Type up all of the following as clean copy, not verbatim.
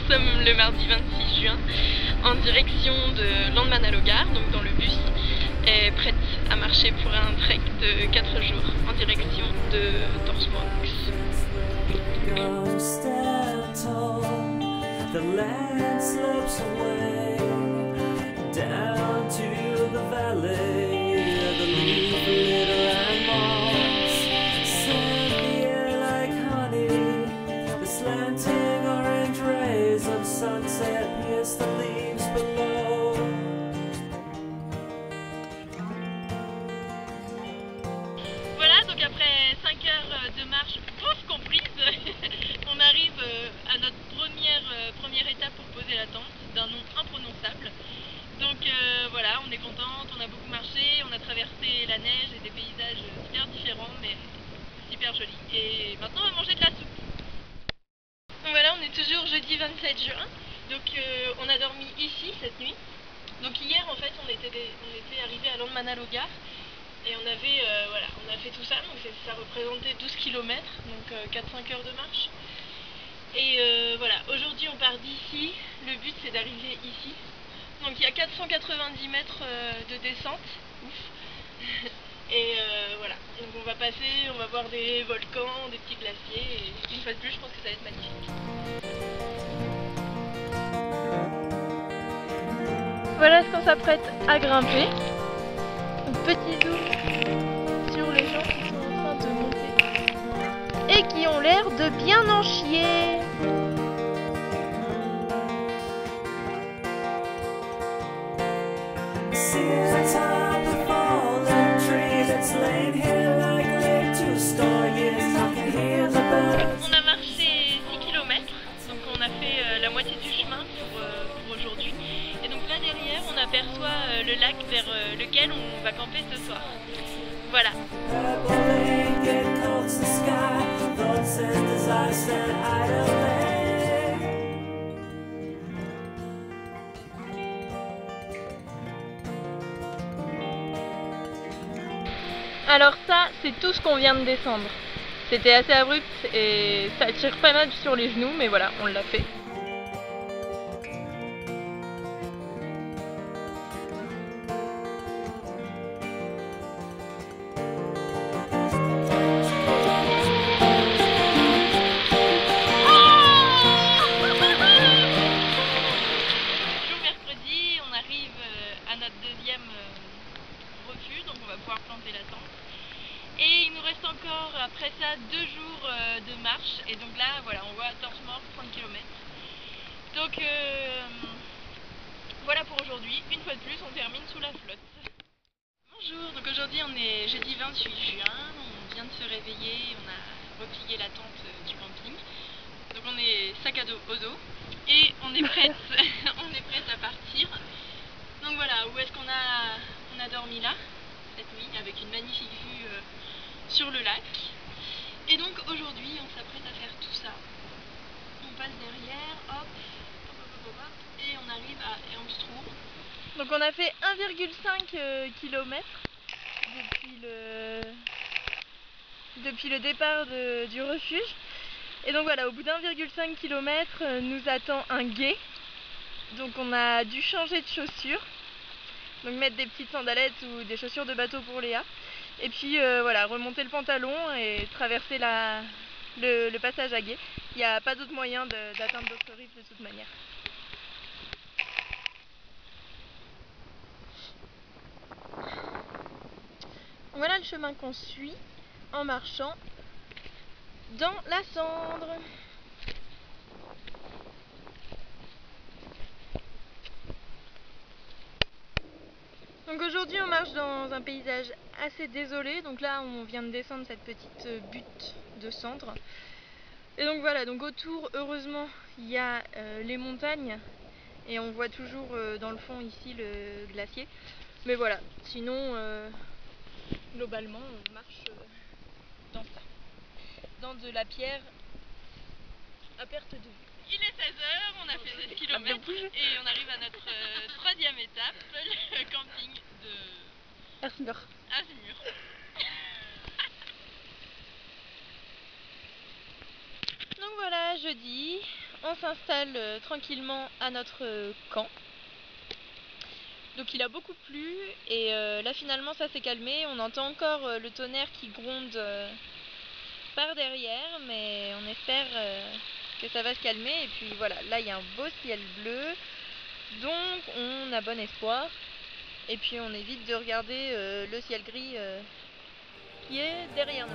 sommes le mardi 26 juin en direction de Landmannalaugar, donc dans le bus, est prête à marcher pour un trek de 4 jours en direction de Torsmorks. Voilà, donc après 5 heures de marche, pause comprise, on arrive à notre première étape pour poser la tente, d'un nom imprononçable. Donc voilà, on est contente, on a beaucoup marché, on a traversé la neige et des paysages super différents, mais super jolis. Et maintenant on va manger de la soupe. Donc voilà, on est toujours jeudi 27 juin, donc on a dormi ici cette nuit. Donc hier en fait on était arrivé à Landmannalaugar. Et on avait, voilà, on a fait tout ça, donc ça représentait 12 km, donc 4-5 heures de marche. Et voilà, aujourd'hui on part d'ici, le but c'est d'arriver ici. Donc il y a 490 mètres de descente, ouf. Et voilà, donc on va passer, on va voir des volcans, des petits glaciers, et une fois de plus je pense que ça va être magnifique. Voilà ce qu'on s'apprête à grimper. Petit zoom sur les gens qui sont en train de monter et qui ont l'air de bien en chier. On a marché 6 km, donc on a fait la moitié du chemin pour aujourd'hui. Et donc là derrière on aperçoit le lac vers lequel on va camper ce soir. Voilà. Alors ça, c'est tout ce qu'on vient de descendre. C'était assez abrupt et ça tire pas mal sur les genoux, mais voilà, on l'a fait. À notre deuxième refuge, donc on va pouvoir planter la tente. Et il nous reste encore après ça 2 jours de marche, et donc là voilà, on voit Torsmorks 30 km. Donc voilà pour aujourd'hui, une fois de plus on termine sous la flotte. Bonjour, donc aujourd'hui on est jeudi 28 juin, on vient de se réveiller, on a replié la tente du camping. Donc on est sac à dos au dos et on est prête, on est prête à partir. Donc voilà, où est-ce qu'on a dormi là, cette nuit, avec une magnifique vue sur le lac. Et donc aujourd'hui, on s'apprête à faire tout ça. On passe derrière, hop, et on arrive à Ermstroom. Donc on a fait 1,5 km depuis le départ du refuge. Et donc voilà, au bout d'1,5 km, nous attend un gué. Donc on a dû changer de chaussures, donc mettre des petites sandalettes ou des chaussures de bateau pour Léa. Et puis voilà, remonter le pantalon et traverser le passage à gué. Il n'y a pas d'autre moyen d'atteindre d'autres rives de toute manière. Voilà le chemin qu'on suit en marchant dans la cendre. Donc aujourd'hui on marche dans un paysage assez désolé, donc là on vient de descendre cette petite butte de cendre. Et donc voilà, donc autour heureusement il y a les montagnes et on voit toujours dans le fond ici le glacier. Mais voilà, sinon globalement on marche dans ça, dans de la pierre à perte de vue. Il est 16h, on a fait 7 km et on arrive à notre troisième étape, le camping de Arsmur. Donc voilà, jeudi, on s'installe tranquillement à notre camp. Donc il a beaucoup plu et là finalement ça s'est calmé. On entend encore le tonnerre qui gronde par derrière, mais on espère que ça va se calmer. Et puis voilà, là il y a un beau ciel bleu, donc on a bon espoir. Et puis on évite de regarder le ciel gris qui est derrière nous.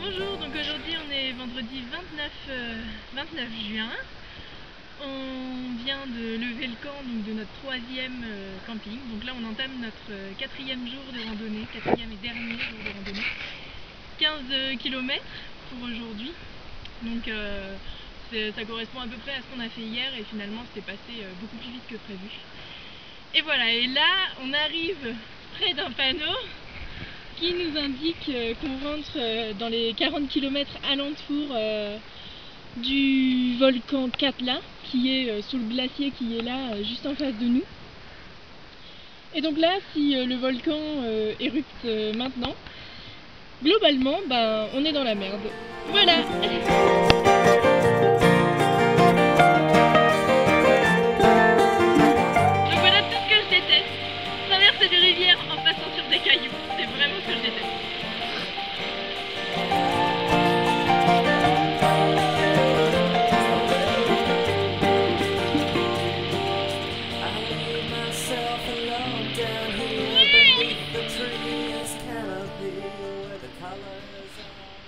Bonjour, donc aujourd'hui on est vendredi 29 juin. On vient de lever le camp donc de notre 3e camping. Donc là on entame notre 4e jour de randonnée, 4e et dernier jour de randonnée. 15 km pour aujourd'hui. Donc ça correspond à peu près à ce qu'on a fait hier et finalement c'est passé beaucoup plus vite que prévu. Et voilà, et là on arrive près d'un panneau qui nous indique qu'on rentre dans les 40 km alentour du volcan Katla, qui est sous le glacier qui est là juste en face de nous. Et donc là, si le volcan érupte maintenant, globalement, on est dans la merde. Voilà. Donc voilà tout ce que je déteste. Traverser des rivières en passant sur des cailloux, c'est vraiment ce que je déteste.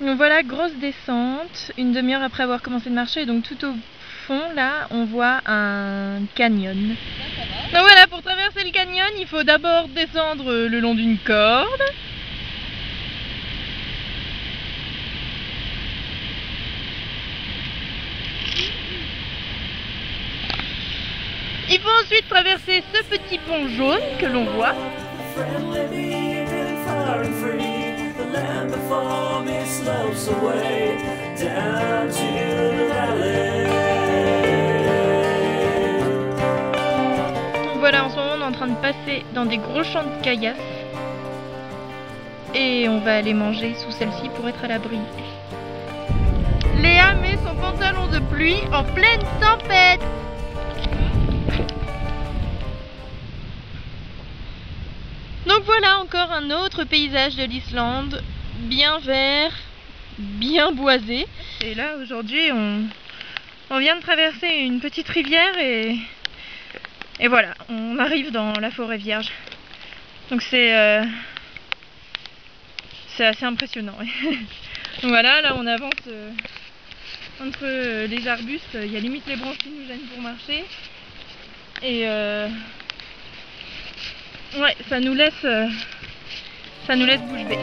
Donc voilà, grosse descente, une demi-heure après avoir commencé de marcher, donc tout au fond là on voit un canyon. Donc voilà, pour traverser le canyon il faut d'abord descendre le long d'une corde. Il faut ensuite traverser ce petit pont jaune que l'on voit. Voilà, en ce moment on est en train de passer dans des gros champs de caillasses et on va aller manger sous celle-ci pour être à l'abri. Léa met son pantalon de pluie en pleine tempête. Donc voilà encore un autre paysage de l'Islande, bien vert, bien boisé. Et là aujourd'hui on vient de traverser une petite rivière et voilà, on arrive dans la forêt vierge. Donc c'est assez impressionnant. Donc voilà, là on avance entre les arbustes, il y a limite les branches qui nous gênent pour marcher. Et ouais, ça nous laisse bouche bée.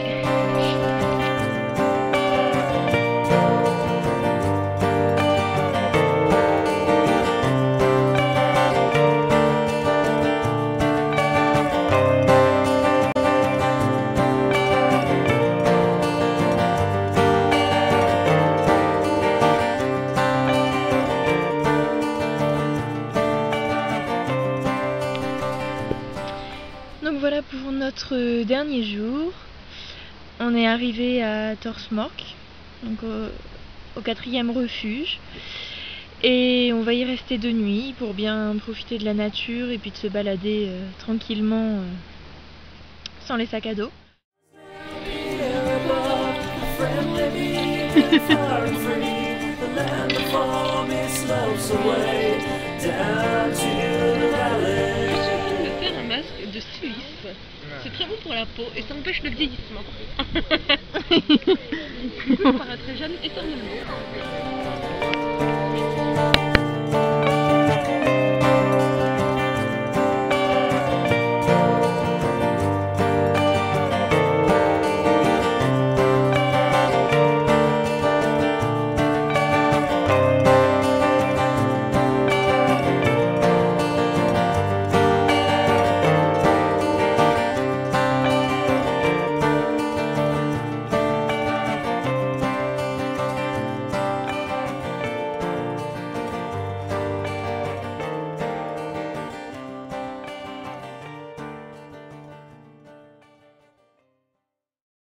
Donc voilà pour notre dernier jour. On est arrivé à Thorsmork, donc au 4e refuge. Et on va y rester 2 nuits pour bien profiter de la nature et puis de se balader tranquillement sans les sacs à dos. De Suisse, c'est très bon pour la peau et ça empêche le vieillissement. Du coup, je paraîtrai jeune éternellement.